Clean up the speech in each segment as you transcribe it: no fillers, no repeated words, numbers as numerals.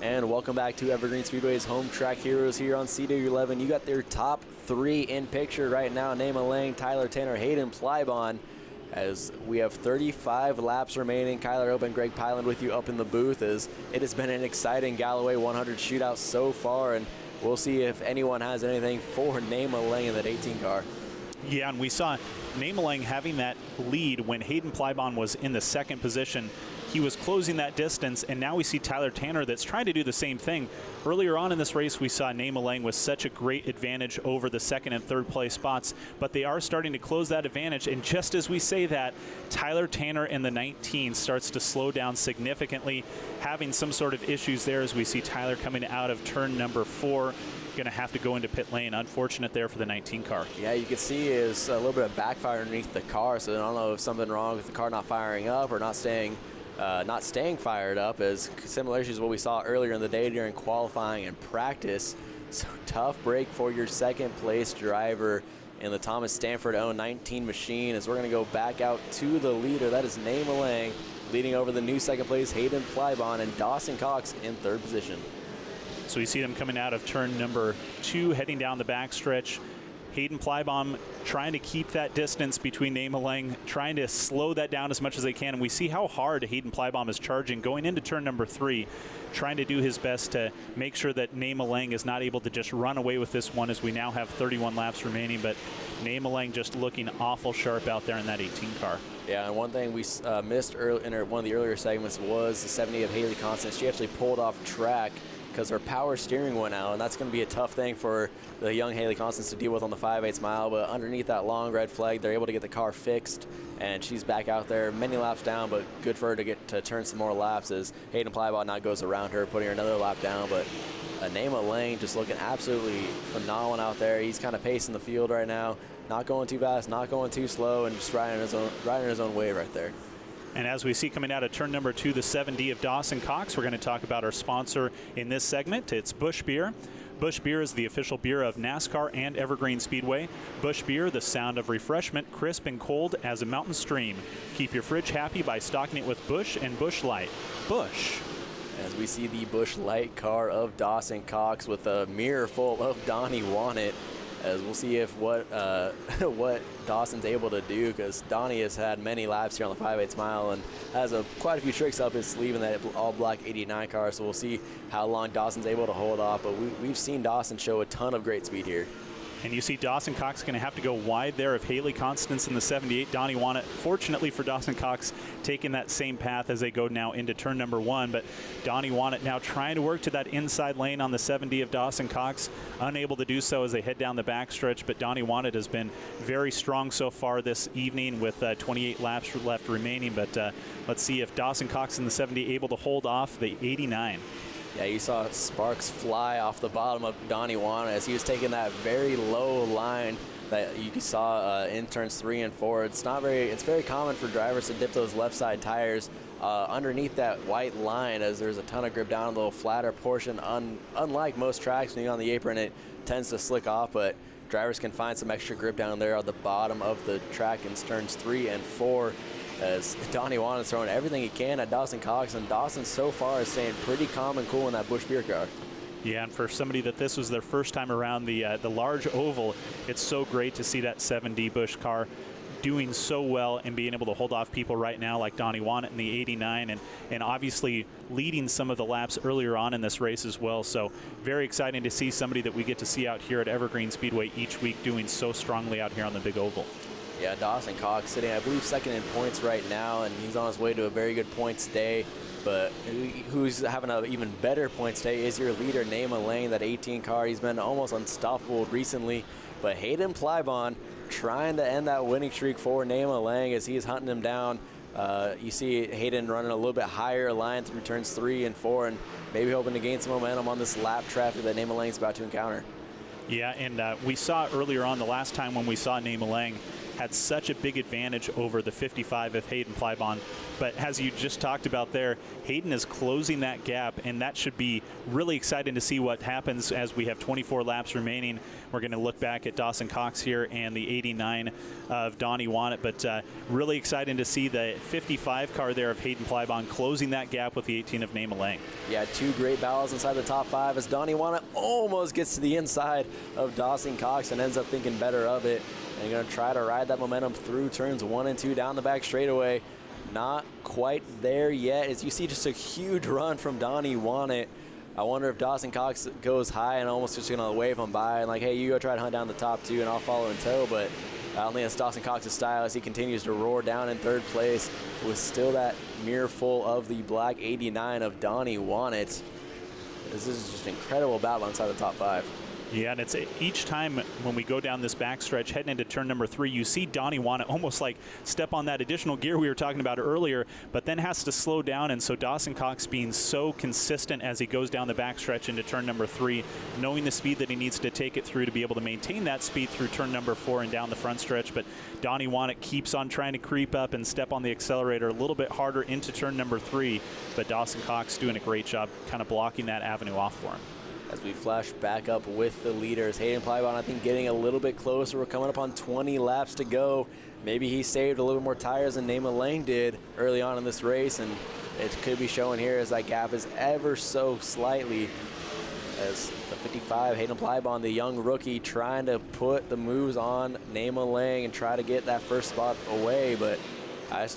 And welcome back to Evergreen Speedway's Home Track Heroes here on CW11. You got their top three in picture right now. Nema Lang, Tyler Tanner, Hayden Plybon. As we have 35 laps remaining. Kyler Hope and Greg Pyland with you up in the booth, as it has been an exciting Galloway 100 shootout so far, and we'll see if anyone has anything for Nema Lang in that 18 car. Yeah, and we saw Nema Lang having that lead when Hayden Plybon was in the second position. He was closing that distance, and now we see Tyler Tanner that's trying to do the same thing. Earlier on in this race, we saw Nema Lang with such a great advantage over the second and third place spots, but they are starting to close that advantage, and just as we say that, Tyler Tanner in the 19 starts to slow down significantly, having some sort of issues there as we see Tyler coming out of turn number 4. Going to have to go into pit lane. Unfortunate there for the 19 car. Yeah, you can see is a little bit of backfire underneath the car, so I don't know if something wrong with the car not firing up or not staying fired up, as similar issues to what we saw earlier in the day during qualifying and practice. So tough break for your second place driver in the Thomas Stanford 19 machine, as we're going to go back out to the leader. That is Nema Lang leading over the new second place Hayden Plybon, and Dawson Cox in third position. So we see them coming out of turn number 2, heading down the backstretch. Hayden Plybon trying to keep that distance between Nema Lang, trying to slow that down as much as they can. And we see how hard Hayden Plybon is charging going into turn number 3, trying to do his best to make sure that Nema Lang is not able to just run away with this one, as we now have 31 laps remaining. But Nema Lang just looking awful sharp out there in that 18 car. Yeah, and one thing we missed in one of the earlier segments was the 70 of Haley Constance. She actually pulled off track because her power steering went out, and that's going to be a tough thing for the young Haley Constance to deal with on the 5/8 mile. But underneath that long red flag, they're able to get the car fixed, and she's back out there many laps down, but good for her to get to turn some more laps, as Hayden Plybon now goes around her, putting her another lap down. But Nema Lang just looking absolutely phenomenal out there. He's kind of pacing the field right now, not going too fast, not going too slow, and just riding his own wave right there. And as we see coming out of turn number 2, the 7D of Dawson Cox, we're going to talk about our sponsor in this segment. It's Busch Beer. Busch Beer is the official beer of NASCAR and Evergreen Speedway. Busch Beer, the sound of refreshment, crisp and cold as a mountain stream. Keep your fridge happy by stocking it with Busch and Busch Light. Busch. As we see the Busch Light car of Dawson Cox with a mirror full of Donnie Wannett, as we'll see if what Dawson's able to do, because Donnie has had many laps here on the 5/8 mile and has quite a few tricks up his sleeve in that all-black 89 car. So we'll see how long Dawson's able to hold off. But we've seen Dawson show a ton of great speed here. And you see Dawson Cox going to have to go wide there of Haley Constance in the 78. Donnie Wannett, fortunately for Dawson Cox, taking that same path as they go now into turn number 1. But Donnie Wannett now trying to work to that inside lane on the 70 of Dawson Cox, unable to do so as they head down the backstretch. But Donnie Wannett has been very strong so far this evening with 28 laps left remaining. But let's see if Dawson Cox in the 70 able to hold off the 89. Yeah, you saw sparks fly off the bottom of Donnie Wannett as he was taking that very low line that you saw in turns 3 and 4. It's very common for drivers to dip those left side tires underneath that white line, as there's a ton of grip down a little flatter portion. Unlike most tracks, when you're on the apron, it tends to slick off, but drivers can find some extra grip down there at the bottom of the track in turns 3 and 4. As Donnie Wannett's throwing everything he can at Dawson Cox, and Dawson so far is staying pretty calm and cool in that Busch Beer car. Yeah, and for somebody that this was their first time around the large oval, it's so great to see that 7D Busch car doing so well and being able to hold off people right now like Donnie Wannett in the 89, and obviously leading some of the laps earlier on in this race as well. So very exciting to see somebody that we get to see out here at Evergreen Speedway each week doing so strongly out here on the big oval. Yeah, Dawson Cox sitting, I believe, second in points right now, and he's on his way to a very good points day. But who's having an even better points day is your leader, Nema Lang, that 18 car. He's been almost unstoppable recently. But Hayden Plybon trying to end that winning streak for Nema Lang as he's hunting him down. You see Hayden running a little bit higher line through turns 3 and 4, and maybe hoping to gain some momentum on this lap traffic that Nema Lang's about to encounter. Yeah, and we saw earlier on, the last time when we saw Nema Lang, had such a big advantage over the 55 of Hayden Plybon. But as you just talked about there, Hayden is closing that gap, and that should be really exciting to see what happens as we have 24 laps remaining. We're going to look back at Dawson Cox here and the 89 of Donnie Wannett, but really exciting to see the 55 car there of Hayden Plybon closing that gap with the 18 of Name Lang. Yeah, two great battles inside the top 5 as Donnie Wannett almost gets to the inside of Dawson Cox and ends up thinking better of it. And you're going to try to ride that momentum through turns 1 and 2 down the back straightaway. Not quite there yet, as you see just a huge run from Donnie Wannett. I wonder if Dawson Cox goes high and almost just going to wave him by and like, hey, you go try to hunt down the top 2 and I'll follow in tow. But I don't think that's Dawson Cox's style as he continues to roar down in 3rd place with still that mirror full of the black 89 of Donnie Wannett. This is just an incredible battle inside the top 5. Yeah, and it's each time when we go down this backstretch heading into turn number 3, you see Donnie Wannett almost like step on that additional gear we were talking about earlier, but then has to slow down. And so Dawson Cox being so consistent as he goes down the backstretch into turn number 3, knowing the speed that he needs to take it through to be able to maintain that speed through turn number 4 and down the front stretch. But Donnie Wannett keeps on trying to creep up and step on the accelerator a little bit harder into turn number 3, but Dawson Cox doing a great job kind of blocking that avenue off for him. As we flash back up with the leaders, Hayden Plybon, I think, getting a little bit closer. We're coming up on 20 laps to go. Maybe he saved a little bit more tires than Name Lang did early on in this race, and it could be showing here as that gap is ever so slightly. As the 55, Hayden Plybon, the young rookie, trying to put the moves on Name Lang and try to get that first spot away, but I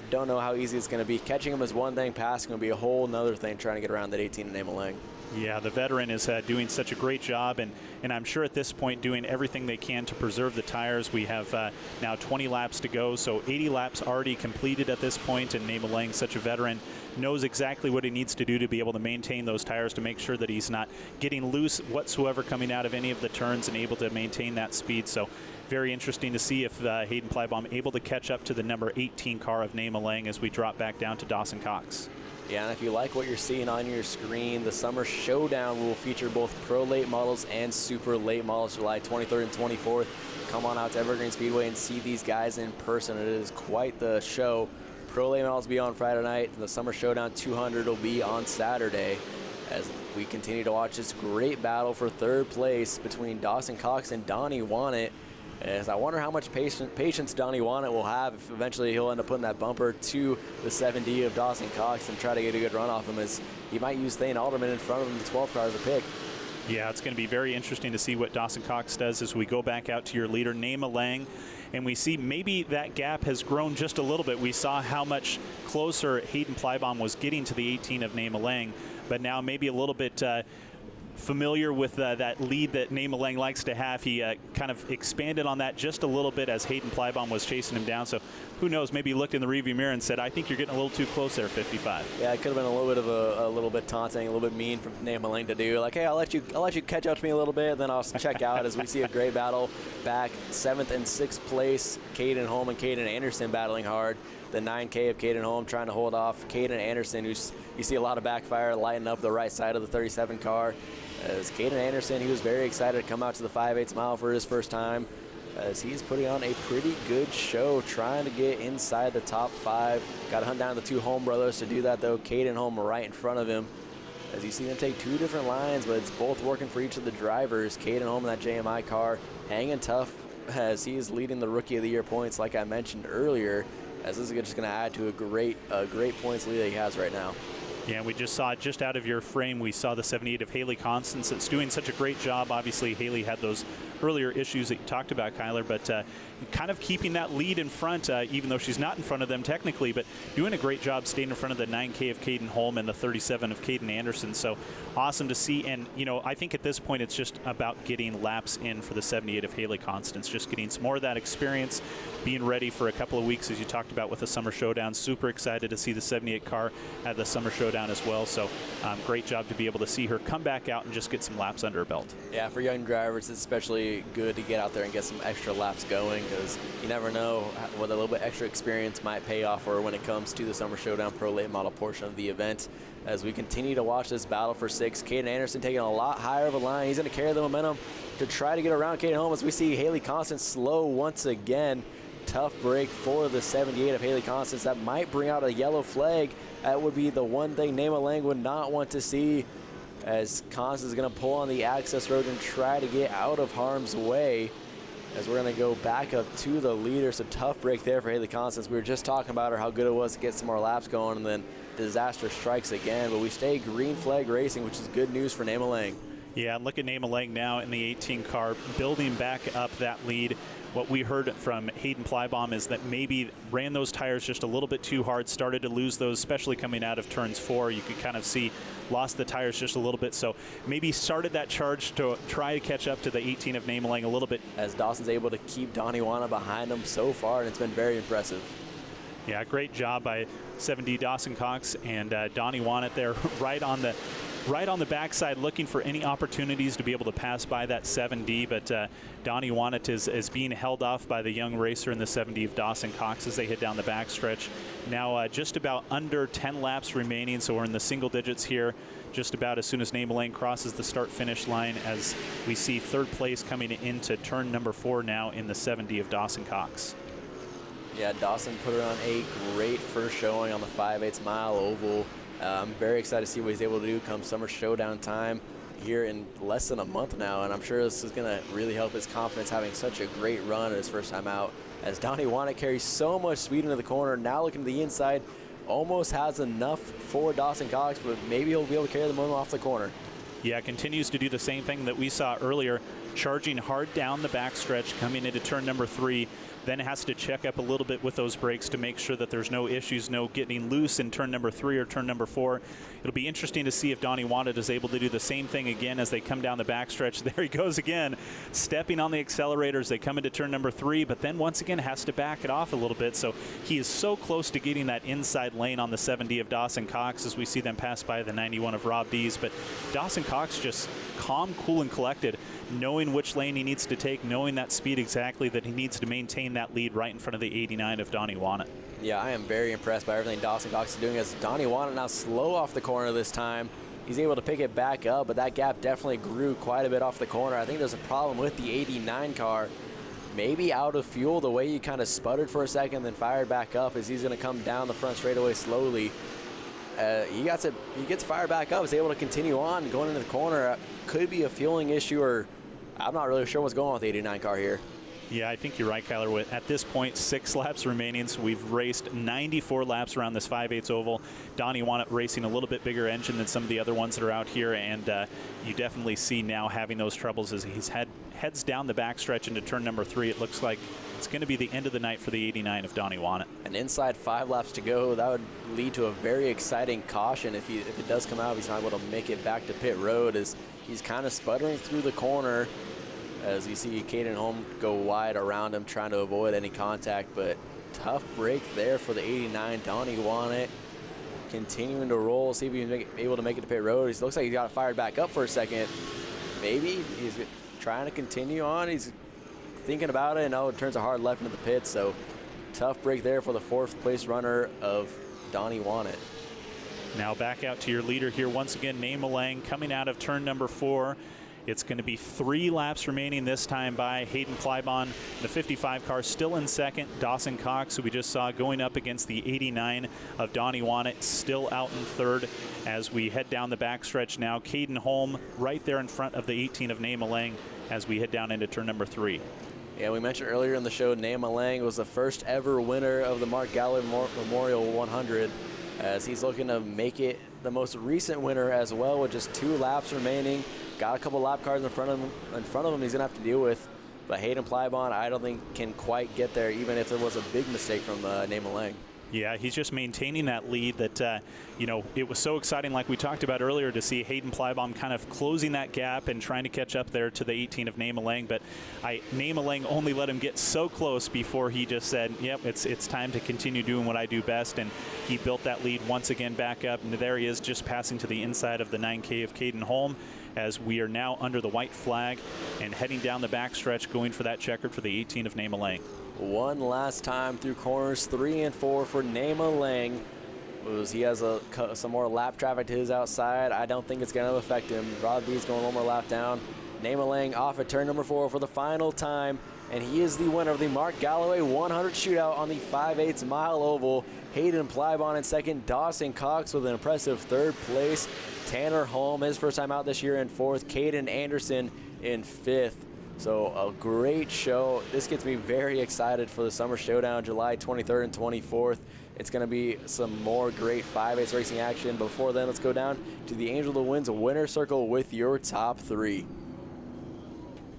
don't know how easy it's going to be. Catching him is one thing, passing him will be a whole nother thing, trying to get around that 18 and Name Lang. Yeah, the veteran is doing such a great job, and I'm sure at this point doing everything they can to preserve the tires. We have now 20 laps to go, so 80 laps already completed at this point, and Name Lang, such a veteran, knows exactly what he needs to do to be able to maintain those tires to make sure that he's not getting loose whatsoever coming out of any of the turns and able to maintain that speed. So very interesting to see if Hayden Plybon able to catch up to the number 18 car of Name Lang as we drop back down to Dawson Cox. Yeah, and if you like what you're seeing on your screen, the Summer Showdown will feature both Pro Late models and Super Late models July 23rd and 24th. Come on out to Evergreen Speedway and see these guys in person. It is quite the show. Pro Late models will be on Friday night, and the Summer Showdown 200 will be on Saturday. As we continue to watch this great battle for 3rd place between Dawson Cox and Donnie Wannett. As I wonder how much patience Donnie Wannett will have if eventually he'll end up putting that bumper to the 7D of Dawson Cox and try to get a good run off him, as he might use Thane Alderman in front of him, the 12 car as a pick. Yeah, it's going to be very interesting to see what Dawson Cox does as we go back out to your leader, Name Lang, and we see maybe that gap has grown just a little bit. We saw how much closer Hayden Plybon was getting to the 18 of Name Lang, but now maybe a little bit familiar with that lead that Name Lang likes to have. He kind of expanded on that just a little bit as Hayden Plybon was chasing him down. So who knows, maybe he looked in the rearview mirror and said, I think you're getting a little too close there, 55. Yeah, it could have been a little bit of a little bit taunting, a little bit mean from Name Lang to do. Like, hey, I'll let you catch up to me a little bit, then I'll check out as we see a great battle back 7th and 6th place. Caden Holm and Caden Anderson battling hard. The 9K of Caden Holm trying to hold off Caden Anderson, who's you see a lot of backfire lighting up the right side of the 37 car. As Caden Anderson, he was very excited to come out to the 5/8 mile for his first time, as he's putting on a pretty good show trying to get inside the top 5. Got to hunt down the 2 Holm brothers to do that, though. Caden Holm right in front of him. As you see them take 2 different lines, but it's both working for each of the drivers. Caden Holm in that JMI car hanging tough as he's leading the Rookie of the Year points, like I mentioned earlier, as this is just going to add to a great points lead that he has right now. Yeah, we just saw it just out of your frame. We saw the 78 of Haley Constance. That's doing such a great job. Obviously, Haley had those earlier issues that you talked about, Kyler, but kind of keeping that lead in front, even though she's not in front of them technically, but doing a great job staying in front of the 9K of Caden Holm and the 37 of Caden Anderson. So awesome to see. And, you know, I think at this point it's just about getting laps in for the 78 of Haley Constance, just getting some more of that experience, being ready for a couple of weeks, as you talked about with the Summer Showdown. Super excited to see the 78 car at the Summer Showdown as well. So great job to be able to see her come back out and just get some laps under her belt. Yeah, for young drivers, it's especially good to get out there and get some extra laps going, because you never know what a little bit extra experience might pay off for when it comes to the Summer Showdown Pro Late Model portion of the event. As we continue to watch this battle for 6, Caden Anderson taking a lot higher of a line. He's going to carry the momentum to try to get around Caden Holm, as we see Haley Constance slow once again tough break for the 78 of Haley Constance. That might bring out a yellow flag. That would be the one thing Nema Lang would not want to see, as Constance is going to pull on the access road and try to get out of harm's way, as we're going to go back up to the leader. So tough break there for Haley Constance. We were just talking about her, how good it was to get some more laps going, and then disaster strikes again. But we stay green flag racing, which is good news for Nema Lang. Yeah, look at Nema Lang now in the 18 car, building back up that lead. What we heard from Hayden Plybaum is that maybe ran those tires just a little bit too hard, started to lose those, especially coming out of turns 4. You could kind of see lost the tires just a little bit. So maybe started that charge to try to catch up to the 18 of Nema Lang a little bit. As Dawson's able to keep Donnie Wana behind him so far, and it's been very impressive. Yeah, great job by 7D Dawson Cox and Donnie Wana there right on the backside, looking for any opportunities to be able to pass by that 7D, but Donnie Wanett is being held off by the young racer in the 7D of Dawson Cox as they head down the backstretch. Now just about under 10 laps remaining, so we're in the single digits here, just about as soon as Nema Lang crosses the start-finish line, as we see third place coming into turn number 4 now in the 7D of Dawson Cox. Yeah, Dawson put on a great first showing on the 5/8 mile oval. I'm very excited to see what he's able to do come Summer Showdown time here in less than a month now, and I'm sure this is going to really help his confidence having such a great run at his first time out, as Donnie Wanett carries so much speed into the corner. Now looking to the inside, almost has enough for Dawson Cox, but maybe he'll be able to carry the momentum off the corner. Yeah, continues to do the same thing that we saw earlier, charging hard down the backstretch coming into turn number 3. Then has to check up a little bit with those brakes to make sure that there's no issues, no getting loose in turn number 3 or turn number 4. It'll be interesting to see if Donnie Wanett is able to do the same thing again as they come down the backstretch. There he goes again, stepping on the accelerators. They come into turn number 3, but then once again has to back it off a little bit. So he is so close to getting that inside lane on the 7D of Dawson Cox as we see them pass by the 91 of Rob Dees. But Dawson Cox just calm, cool, and collected, knowing which lane he needs to take, knowing that speed exactly that he needs to maintain that lead right in front of the 89 of Donnie Wanett. Yeah, I am very impressed by everything Dawson Cox is doing, as Donnie Wanett now slow off the corner this time. He's able to pick it back up, but that gap definitely grew quite a bit off the corner. I think there's a problem with the 89 car. Maybe out of fuel, the way he kind of sputtered for a second, then fired back up, as he's going to come down the front straightaway slowly. He gets fired back up, is able to continue on going into the corner. Could be a fueling issue, or I'm not really sure what's going on with the 89 car here. Yeah, I think you're right, Kyler. At this point, 6 laps remaining, so we've raced 94 laps around this 5/8 oval. Donnie Wanett racing a little bit bigger engine than some of the other ones that are out here, and you definitely see now having those troubles as he's heads down the backstretch into turn number 3. It looks like it's going to be the end of the night for the 89 of Donnie Wanett. And inside 5 laps to go, that would lead to a very exciting caution if it does come out. He's not able to make it back to pit road, as he's kind of sputtering through the corner, as you see Caden Holm go wide around him, trying to avoid any contact. But tough break there for the 89. Donnie Wanett continuing to roll, see if he's able to make it to pit road. He looks like he got fired back up for a second. Maybe he's trying to continue on. He's thinking about it, and it turns a hard left into the pits. So tough break there for the 4th place runner of Donnie Wanett. Now back out to your leader here once again, Nema Lang, coming out of turn number 4. It's going to be 3 laps remaining this time by Hayden Plybaum. The 55 car still in second. Dawson Cox, who we just saw going up against the 89 of Donnie Wanett, still out in third as we head down the backstretch now. Caden Holm right there in front of the 18 of Nema Lang as we head down into turn number 3. Yeah, we mentioned earlier in the show, Nema Lang was the first ever winner of the Mark Galloway Memorial 100, as he's looking to make it the most recent winner as well, with just 2 laps remaining. Got a couple lap cars in front of him he's gonna have to deal with, but Hayden Plybaum I don't think can quite get there, even if there was a big mistake from Nema Lang. Yeah, he's just maintaining that lead that, it was so exciting, like we talked about earlier, to see Hayden Plybaum kind of closing that gap and trying to catch up there to the 18 of Nema Lang. But Nema Lang only let him get so close before he just said, yep, it's time to continue doing what I do best. And he built that lead once again back up. And there he is, just passing to the inside of the 9K of Caden Holm, as we are now under the white flag and heading down the backstretch, going for that checkered for the 18 of Nema Lang. One last time through corners 3 and 4 for Nema Lang. He has some more lap traffic to his outside. I don't think it's going to affect him. Rob D's going one more lap down. Nema Lang off at turn number 4 for the final time. and he is the winner of the Mark Galloway 100 shootout on the 5/8 mile oval. Hayden Plybon in second, Dawson Cox with an impressive third place, Tanner Holm, his first time out this year, in fourth, Caden Anderson in fifth. So a great show. This gets me very excited for the Summer Showdown, July 23rd and 24th. It's going to be some more great 5/8 racing action. Before then, let's go down to the Angel That Wins winner circle with your top three.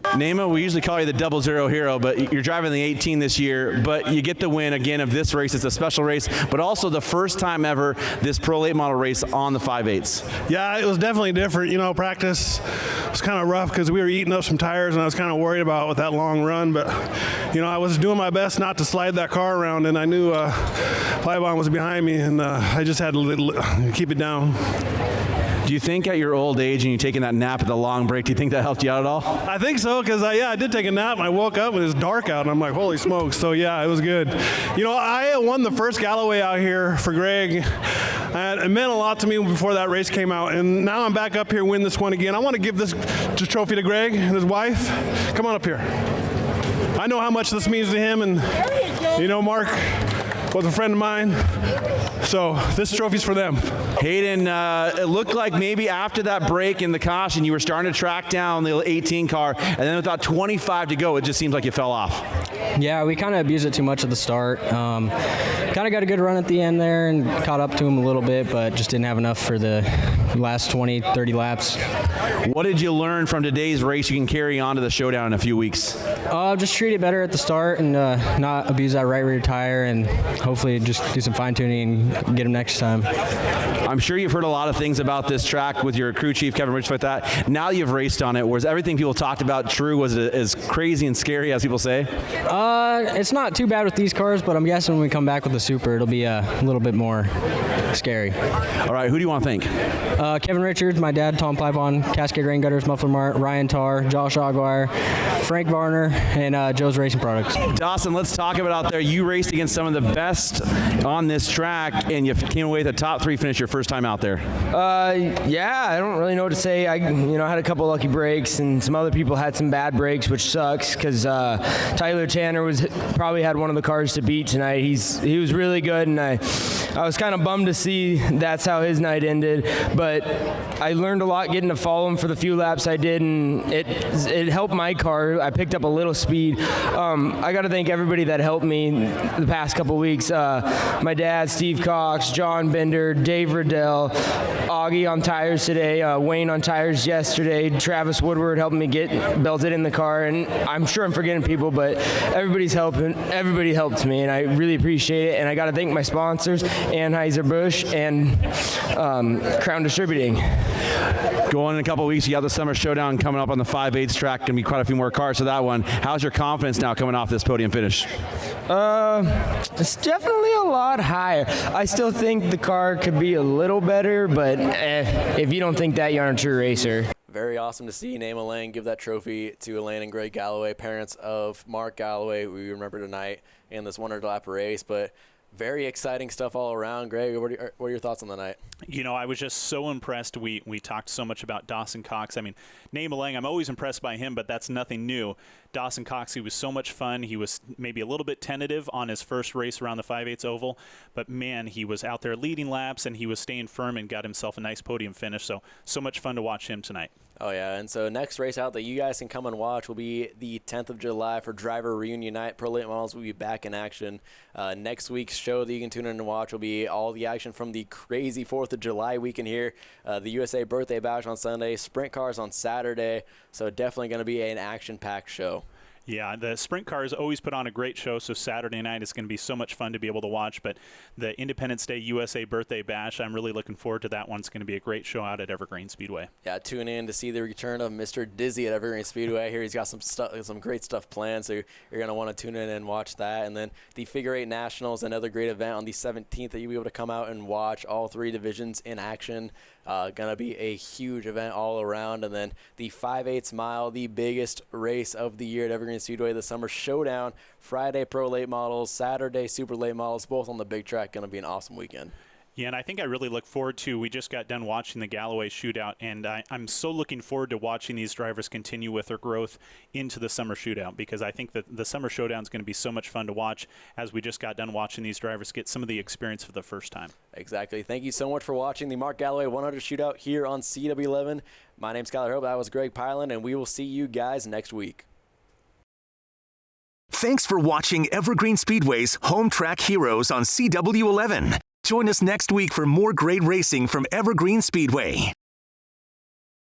Nema, we usually call you the 00 hero, but you're driving the 18 this year, but you get the win again of this race. It's a special race, but also the first time ever this Pro Late Model race on the 5/8. Yeah, it was definitely different. You know, practice was kind of rough because we were eating up some tires, and I was kind of worried about with that long run, but, you know, I was doing my best not to slide that car around, and I knew Plybon was behind me, and I just had to keep it down. Do you think at your old age and you taking that nap at the long break, do you think that helped you out at all? I think so, because I did take a nap, and I woke up and it was dark out, and I'm like, holy smokes. So yeah, it was good. You know, I won the first Galloway out here for Greg, and it meant a lot to me before that race came out, and now I'm back up here win this one again. I want to give this trophy to Greg and his wife. Come on up here. I know how much this means to him, and you know, Mark was a friend of mine, so this trophy's for them. Hayden, it looked like maybe after that break in the caution, you were starting to track down the 18 car, and then with about 25 to go, it just seems like you fell off. Yeah, we kind of abused it too much at the start. Kind of got a good run at the end there and caught up to him a little bit, but just didn't have enough for the last 20, 30 laps. What did you learn from today's race you can carry on to the showdown in a few weeks? Just treat it better at the start and not abuse that right rear tire, and hopefully just do some fine tuning and get him next time. I'm sure you've heard a lot of things about this track with your crew chief, Kevin Rich, like that. Now you've raced on it. Was everything people talked about true? Was it as crazy and scary as people say? It's not too bad with these cars, but I'm guessing when we come back with the Super, it'll be a little bit more scary. All right, who do you want to thank? Kevin Richards, my dad, Tom Plybon, Cascade Rain Gutters, Muffler Mart, Ryan Tarr, Josh Aguirre, Frank Varner, and Joe's Racing Products. Dawson, let's talk about out there. You raced against some of the best on this track, and you came away with a top 3 finish your first time out there. Yeah, I don't really know what to say. I had a couple lucky breaks, and some other people had some bad breaks, which sucks because Tyler Tanner probably had one of the cars to beat tonight. He was really good, and I was kind of bummed to see that's how his night ended. But I learned a lot getting to follow him for the few laps I did, and it helped my car. I picked up a little speed. I got to thank everybody that helped me the past couple weeks. My dad, Steve Cox, John Bender, Dave Riddell, Augie on tires today, Wayne on tires yesterday, Travis Woodward helping me get belted in the car, and I'm sure I'm forgetting people, but everybody helped me, and I really appreciate it. And I got to thank my sponsors, Anheuser-Busch and Crown Distributing. Going in a couple of weeks, you got the Summer Showdown coming up on the 5/8 track. Going to be quite a few more cars to that one. How's your confidence now coming off this podium finish? It's definitely a lot higher. I still think the car could be a little better, but if you don't think that, you aren't a true racer. Very awesome to see Nema Lang give that trophy to Elaine and Greg Galloway, parents of Mark Galloway, we remember tonight in this 100 lap race. But very exciting stuff all around. Greg, what are your thoughts on the night? You know, I was just so impressed. We talked so much about Dawson Cox. I mean, Nema Lang, I'm always impressed by him, but that's nothing new. Dawson Cox, he was so much fun. He was maybe a little bit tentative on his first race around the 5/8 oval, but man, he was out there leading laps, and he was staying firm and got himself a nice podium finish. So much fun to watch him tonight. Oh, yeah, and so next race out that you guys can come and watch will be the 10th of July for Driver Reunion Night. Pro Late Models will be back in action. Next week's show that you can tune in and watch will be all the action from the crazy 4th of July weekend here. The USA Birthday Bash on Sunday, sprint cars on Saturday, so definitely going to be an action-packed show. Yeah, the sprint cars always put on a great show, so Saturday night is going to be so much fun to be able to watch. But the Independence Day USA Birthday Bash, I'm really looking forward to that one. It's going to be a great show out at Evergreen Speedway. Yeah, tune in to see the return of Mr. Dizzy at Evergreen Speedway. Here he's got some great stuff planned, so you're going to want to tune in and watch that. And then the Figure 8 Nationals, another great event on the 17th that you'll be able to come out and watch all 3 divisions in action. Going to be a huge event all around. And then the 5/8 mile, the biggest race of the year at Evergreen Speedway, the Summer Showdown, Friday Pro Late Models, Saturday Super Late Models, both on the big track. Going to be an awesome weekend. Yeah, and I think I really look forward to, we just got done watching the Galloway shootout, and I'm so looking forward to watching these drivers continue with their growth into the summer shootout, because I think that the summer showdown is going to be so much fun to watch, as we just got done watching these drivers get some of the experience for the first time. Exactly. Thank you so much for watching the Mark Galloway 100 shootout here on CW11. My name's Skylar Hope. That was Greg Pyland, and we will see you guys next week. Thanks for watching Evergreen Speedway's Home Track Heroes on CW11. Join us next week for more great racing from Evergreen Speedway.